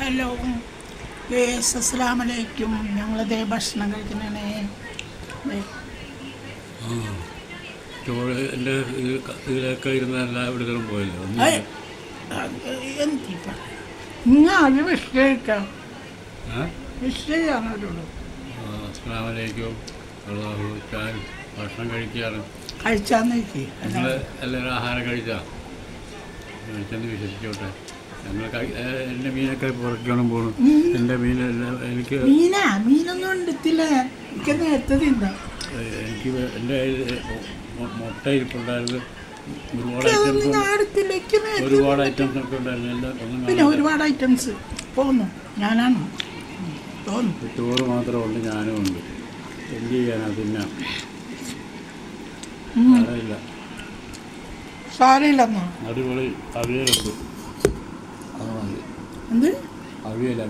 Hello guys, അസ്സലാമലൈക്കും. ഞങ്ങളിതേ ഭക്ഷണം കഴിക്കുന്നതാണ്. ചോറ് എൻ്റെ ഇതിലൊക്കെ ഇരുന്ന എല്ലാ ഇവിടുകളും പോയല്ലോ എന്തിപ്പ നിങ്ങൾ വിഷയിക്കാം, വിഷയാണല്ലോ. അസ്സലാമലൈക്കും. ഭക്ഷണം കഴിക്കുകയാണ്. കഴിച്ചാന്ന് നിങ്ങൾ എല്ലാവരും ആഹാരം കഴിച്ചെന്ന് വിശ്വസിച്ചോട്ടെ. ഞങ്ങൾ എൻ്റെ മീനൊക്കെ പുറക്കണം പോകണം. എൻ്റെ എനിക്ക് മീനൊന്നും ഉണ്ടത്തില്ല. എനിക്ക് നേരത്തെ തിന്നാ. എനിക്ക് എൻ്റെ മുട്ട ഇരിപ്പുണ്ടായിരുന്നു. ഒരുപാട് ഐറ്റംസ് ഒക്കെ ഉണ്ടായിരുന്നു. പിന്നെ ഒരുപാട് ഐറ്റംസ് പോന്നു. ഞാനാണ് തോന്നുന്നു. ചോറ് മാത്രമുണ്ട്, ഞാനും ഉണ്ട്. എന്ത് ചെയ്യാനാ തിന്നാം. സാരമില്ല. സാരമില്ലെന്നോ? അടിപൊളി അവിയലുണ്ട്. അത് മതി. എന്ത് അവിയൽ?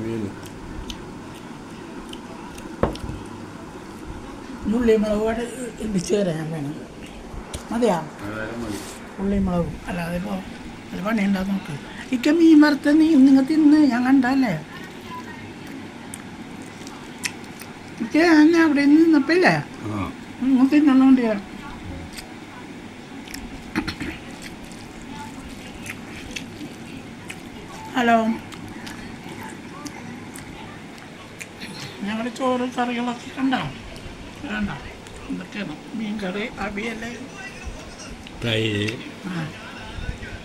ഉള്ളിമുളക് ഇടിച്ച് തരാൻ വേണം. മതിയാ? ഉള്ളിമുളകും അല്ലാതെ ഇപ്പോൾ അത് പണിയുണ്ടാകും. നോക്ക് ഇക്ക മീൻ വറുത്ത നിങ്ങൾ തിന്ന് ഞാൻ കണ്ടല്ലേ. ഇക്ക ഞാൻ അവിടെ നിന്ന് നിന്നപ്പില്ലേ നിങ്ങൾ തിന്നണോണ്ട്. ഹലോ, ഞങ്ങളുടെ ചോറ് കറികളൊക്കെ കണ്ടോ? വേണ്ട എന്തൊക്കെയാണ്? മീൻ കറി, അവിയൽ,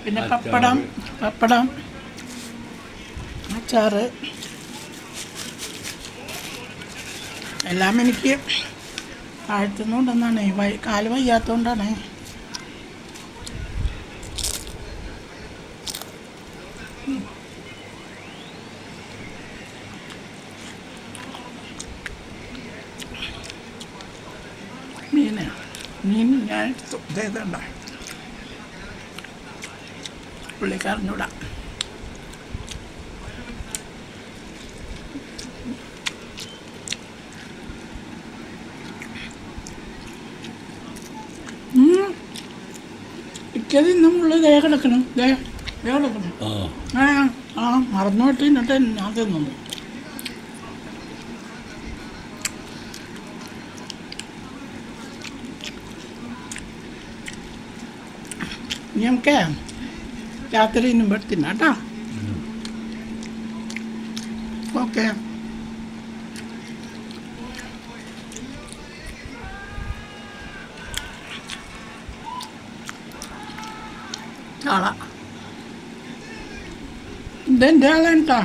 പിന്നെ പപ്പടം, അച്ചാറ് എല്ലാം എനിക്ക് താഴ്ത്തുന്നുണ്ടെന്നാണ്. കാല് വയ്യാത്തതുകൊണ്ടാണ്. മീൻ ഞാൻ ഇതേതണ്ട പുള്ളിക്കാരനൂടാ. ഇക്കത് ഇന്നുമുള്ള ദയ കിടക്കണം. മറന്നോട്ട് എന്നിട്ട് ഞാൻ തിന്നു. നമുക്ക് രാത്രി ഇന്നും പെടുത്തില്ല കേട്ടോ. ഓക്കെ. ചാള ഇതെൻ്റെ ആളാണ് കേട്ടോ.